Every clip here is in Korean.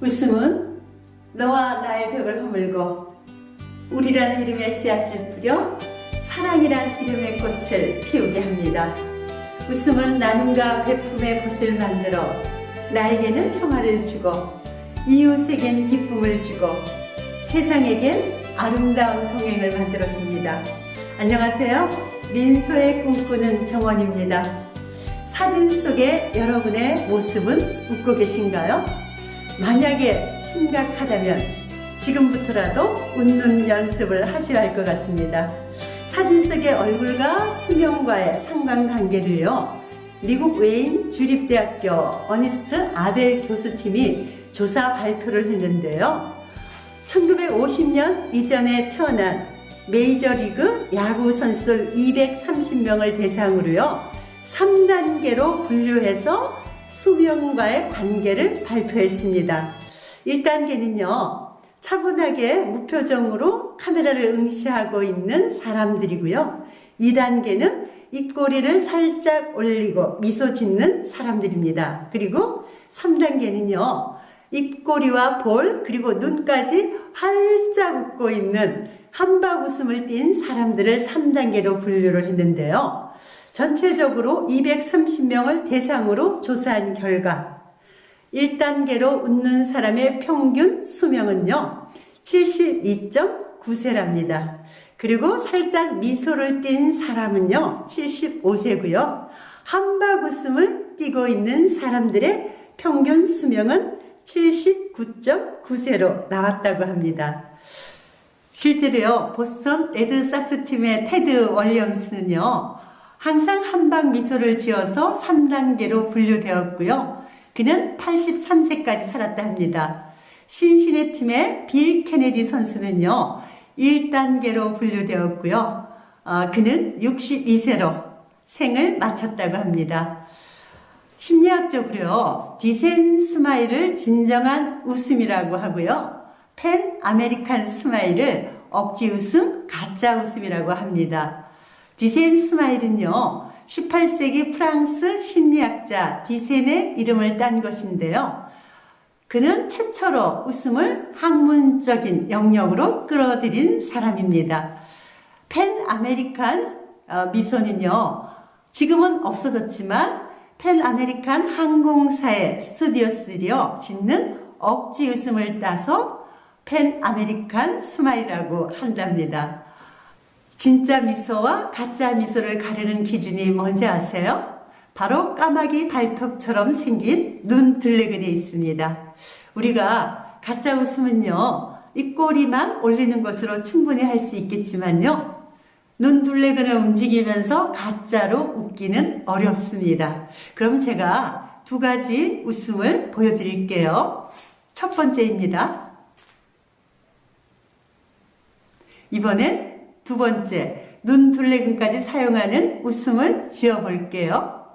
웃음은 너와 나의 벽을 허물고 우리라는 이름의 씨앗을 뿌려 사랑이란 이름의 꽃을 피우게 합니다. 웃음은 나눔과 베품의 곳을 만들어 나에게는 평화를 주고 이웃에겐 기쁨을 주고 세상에겐 아름다운 동행을 만들어줍니다. 안녕하세요. 민소의 꿈꾸는 정원입니다. 사진 속에 여러분의 모습은 웃고 계신가요? 만약에 심각하다면 지금부터라도 웃는 연습을 하셔야 할 것 같습니다. 사진 속의 얼굴과 수명과의 상관관계를요, 미국 웨인 주립대학교 어니스트 아벨 교수팀이 조사 발표를 했는데요. 1950년 이전에 태어난 메이저리그 야구 선수들 230명을 대상으로요, 3단계로 분류해서 수명과의 관계를 발표했습니다. 1단계는요, 차분하게 무표정으로 카메라를 응시하고 있는 사람들이고요. 2단계는 입꼬리를 살짝 올리고 미소 짓는 사람들입니다. 그리고 3단계는요, 입꼬리와 볼 그리고 눈까지 활짝 웃고 있는 한박 웃음을 띤 사람들을 3단계로 분류를 했는데요. 전체적으로 230명을 대상으로 조사한 결과 1단계로 웃는 사람의 평균 수명은요 72.9세랍니다. 그리고 살짝 미소를 띤 사람은요 75세고요. 한박 웃음을 띠고 있는 사람들의 평균 수명은 79.9세로 나왔다고 합니다. 실제로요, 보스턴 레드삭스 팀의 테드 월리엄스는요, 항상 한박 미소를 지어서 3단계로 분류되었고요. 그는 83세까지 살았다 합니다. 신시내 팀의 빌 케네디 선수는요, 1단계로 분류되었고요. 그는 62세로 생을 마쳤다고 합니다. 심리학적으로요, 디센 스마일을 진정한 웃음이라고 하고요. 팬 아메리칸 스마일을 억지 웃음, 가짜 웃음이라고 합니다. 디센 스마일은요, 18세기 프랑스 심리학자 디센의 이름을 딴 것인데요. 그는 최초로 웃음을 학문적인 영역으로 끌어들인 사람입니다. 팬 아메리칸 미소는요, 지금은 없어졌지만 팬 아메리칸 항공사의 스튜디오스들이요 짓는 억지 웃음을 따서 팬 아메리칸 스마일이라고 한답니다. 진짜 미소와 가짜 미소를 가르는 기준이 뭔지 아세요? 바로 까마귀 발톱처럼 생긴 눈둘레근이 있습니다. 우리가 가짜 웃음은요, 입꼬리만 올리는 것으로 충분히 할 수 있겠지만요, 눈둘레근을 움직이면서 가짜로 웃기는 어렵습니다. 그럼 제가 두 가지 웃음을 보여드릴게요. 첫 번째입니다. 이번엔 두 번째, 눈둘레근까지 사용하는 웃음을 지어볼게요.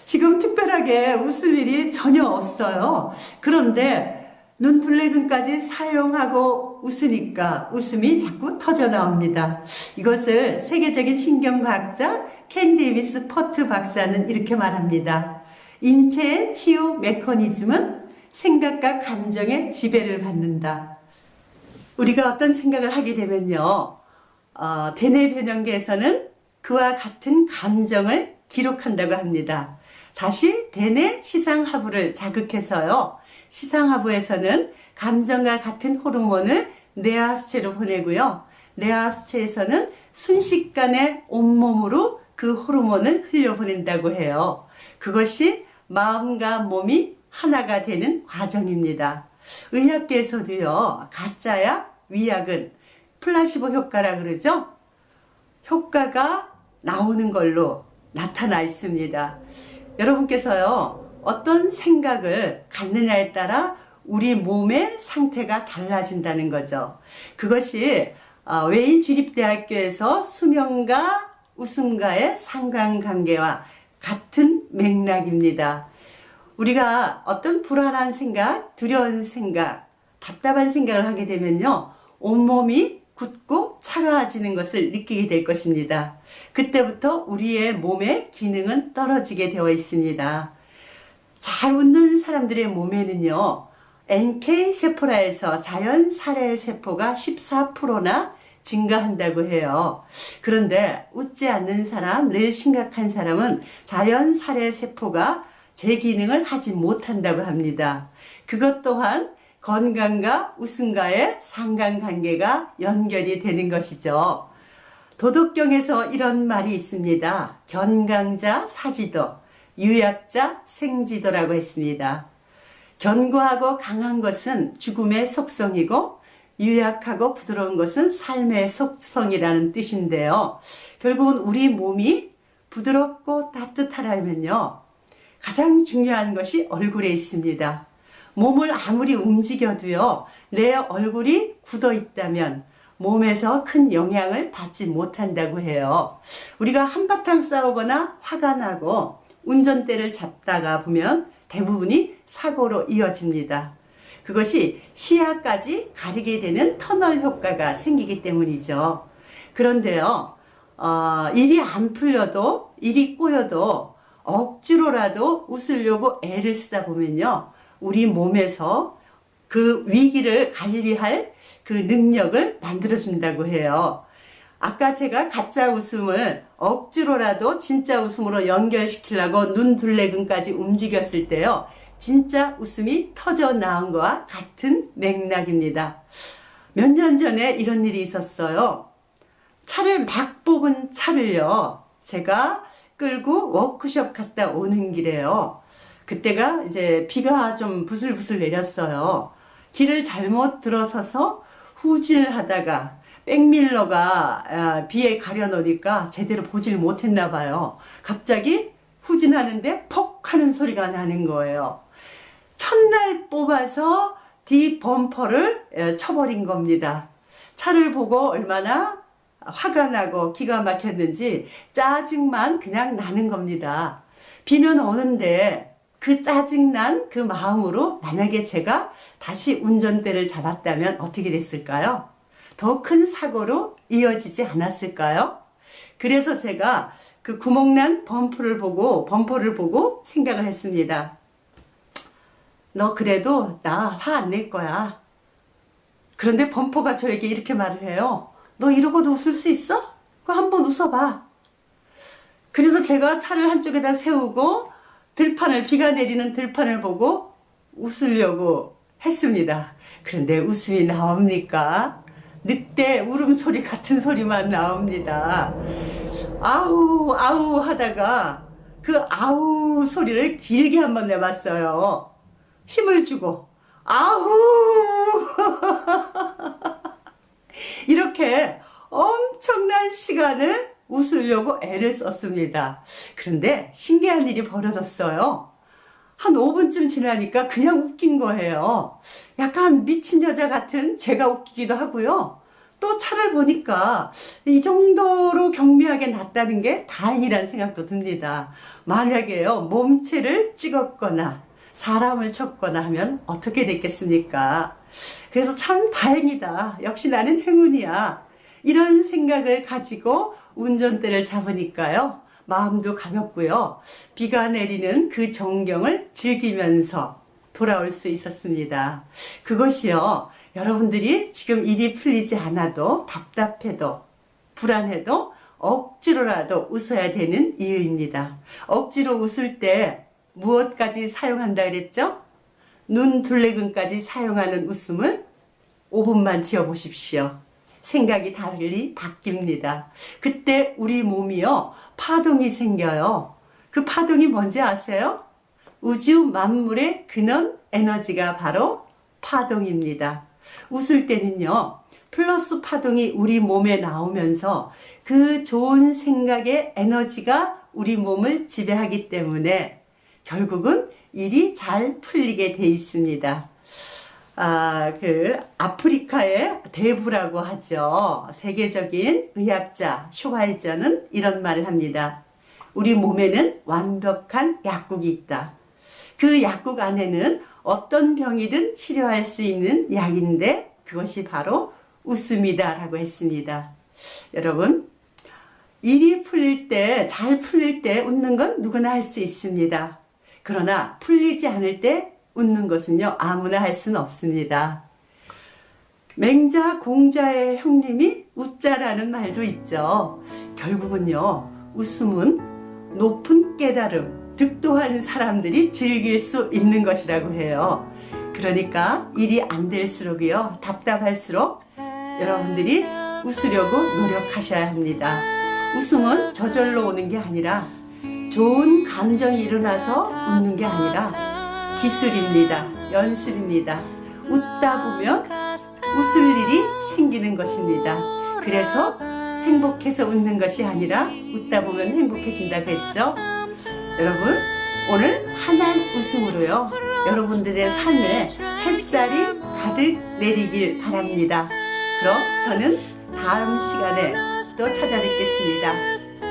지금 특별하게 웃을 일이 전혀 없어요. 그런데 눈둘레근까지 사용하고 웃으니까 웃음이 자꾸 터져 나옵니다. 이것을 세계적인 신경과학자 켄 데이비스 포트 박사는 이렇게 말합니다. 인체의 치유 메커니즘은 생각과 감정의 지배를 받는다. 우리가 어떤 생각을 하게 되면요, 대뇌 변형계에서는 그와 같은 감정을 기록한다고 합니다. 다시 대뇌 시상하부를 자극해서요, 시상하부에서는 감정과 같은 호르몬을 뇌하수체로 보내고요, 뇌하수체에서는 순식간에 온몸으로 그 호르몬을 흘려보낸다고 해요. 그것이 마음과 몸이 하나가 되는 과정입니다. 의학계에서도요, 가짜약, 위약은 플라시보 효과라 그러죠? 효과가 나오는 걸로 나타나 있습니다. 여러분께서요, 어떤 생각을 갖느냐에 따라 우리 몸의 상태가 달라진다는 거죠. 그것이 웨인 주립대학교에서 수명과 웃음과의 상관관계와 같은 맥락입니다. 우리가 어떤 불안한 생각, 두려운 생각, 답답한 생각을 하게 되면요, 온몸이 굳고 차가워지는 것을 느끼게 될 것입니다. 그때부터 우리의 몸의 기능은 떨어지게 되어 있습니다. 잘 웃는 사람들의 몸에는요, NK 세포라에서 자연 살해 세포가 14%나 증가한다고 해요. 그런데 웃지 않는 사람, 늘 심각한 사람은 자연 살해 세포가 제 기능을 하지 못한다고 합니다. 그것 또한 건강과 웃음과의 상관관계가 연결이 되는 것이죠. 도덕경에서 이런 말이 있습니다. 견강자 사지도, 유약자 생지도라고 했습니다. 견고하고 강한 것은 죽음의 속성이고 유약하고 부드러운 것은 삶의 속성이라는 뜻인데요. 결국은 우리 몸이 부드럽고 따뜻하려면요, 가장 중요한 것이 얼굴에 있습니다. 몸을 아무리 움직여도요, 내 얼굴이 굳어 있다면 몸에서 큰 영향을 받지 못한다고 해요. 우리가 한바탕 싸우거나 화가 나고 운전대를 잡다가 보면 대부분이 사고로 이어집니다. 그것이 시야까지 가리게 되는 터널 효과가 생기기 때문이죠. 그런데요, 일이 안 풀려도, 일이 꼬여도 억지로라도 웃으려고 애를 쓰다 보면요, 우리 몸에서 그 위기를 관리할 그 능력을 만들어준다고 해요. 아까 제가 가짜 웃음을 억지로라도 진짜 웃음으로 연결시키려고 눈 둘레근까지 움직였을 때요, 진짜 웃음이 터져 나온 것과 같은 맥락입니다. 몇 년 전에 이런 일이 있었어요. 차를 막 뽑은 차를요, 제가 끌고 워크숍 갔다 오는 길에요. 그때가 이제 비가 좀 부슬부슬 내렸어요. 길을 잘못 들어서서 후진하다가 백밀러가 비에 가려놓으니까 제대로 보질 못했나 봐요. 갑자기 후진하는데 퍽 하는 소리가 나는 거예요. 첫날 뽑아서 뒤 범퍼를 쳐버린 겁니다. 차를 보고 얼마나 화가 나고 기가 막혔는지 짜증만 그냥 나는 겁니다. 비는 오는데 그 짜증난 그 마음으로 만약에 제가 다시 운전대를 잡았다면 어떻게 됐을까요? 더 큰 사고로 이어지지 않았을까요? 그래서 제가 그 구멍난 범퍼를 보고 생각을 했습니다. 너 그래도 나 화 안 낼 거야. 그런데 범퍼가 저에게 이렇게 말을 해요. 너 이러고도 웃을 수 있어? 그거 한번 웃어봐. 그래서 제가 차를 한쪽에다 세우고 비가 내리는 들판을 보고 웃으려고 했습니다. 그런데 웃음이 나옵니까? 늑대 울음소리 같은 소리만 나옵니다. 아우 아우 하다가 그 아우 소리를 길게 한번 내봤어요. 힘을 주고 아우 이렇게 엄청난 시간을 웃으려고 애를 썼습니다. 그런데 신기한 일이 벌어졌어요. 한 5분쯤 지나니까 그냥 웃긴 거예요. 약간 미친 여자 같은 제가 웃기기도 하고요. 또 차를 보니까 이 정도로 경미하게 났다는 게 다행이라는 생각도 듭니다. 만약에요, 몸체를 찍었거나 사람을 쳤거나 하면 어떻게 됐겠습니까? 그래서 참 다행이다. 역시 나는 행운이야. 이런 생각을 가지고 운전대를 잡으니까요, 마음도 가볍고요, 비가 내리는 그 전경을 즐기면서 돌아올 수 있었습니다. 그것이요, 여러분들이 지금 일이 풀리지 않아도 답답해도 불안해도 억지로라도 웃어야 되는 이유입니다. 억지로 웃을 때 무엇까지 사용한다 그랬죠? 눈 둘레근까지 사용하는 웃음을 5분만 지어보십시오. 생각이 달리 바뀝니다. 그때 우리 몸이요, 파동이 생겨요. 그 파동이 뭔지 아세요? 우주 만물의 근원 에너지가 바로 파동입니다. 웃을 때는요, 플러스 파동이 우리 몸에 나오면서 그 좋은 생각의 에너지가 우리 몸을 지배하기 때문에 결국은 일이 잘 풀리게 돼 있습니다. 아프리카의 대부라고 하죠. 세계적인 의학자 쇼하이저는 이런 말을 합니다. 우리 몸에는 완벽한 약국이 있다. 그 약국 안에는 어떤 병이든 치료할 수 있는 약인데 그것이 바로 웃음이다 라고 했습니다. 여러분, 일이 풀릴 때, 잘 풀릴 때 웃는 건 누구나 할 수 있습니다. 그러나 풀리지 않을 때 웃는 것은요, 아무나 할 수는 없습니다. 맹자 공자의 형님이 웃자라는 말도 있죠. 결국은요, 웃음은 높은 깨달음, 득도한 사람들이 즐길 수 있는 것이라고 해요. 그러니까 일이 안 될수록이요, 답답할수록 여러분들이 웃으려고 노력하셔야 합니다. 웃음은 저절로 오는 게 아니라, 좋은 감정이 일어나서 웃는 게 아니라 기술입니다. 연습입니다. 웃다 보면 웃을 일이 생기는 것입니다. 그래서 행복해서 웃는 것이 아니라 웃다 보면 행복해진다고 했죠. 여러분, 오늘 환한 웃음으로요, 여러분들의 삶에 햇살이 가득 내리길 바랍니다. 그럼 저는 다음 시간에 또 찾아뵙겠습니다.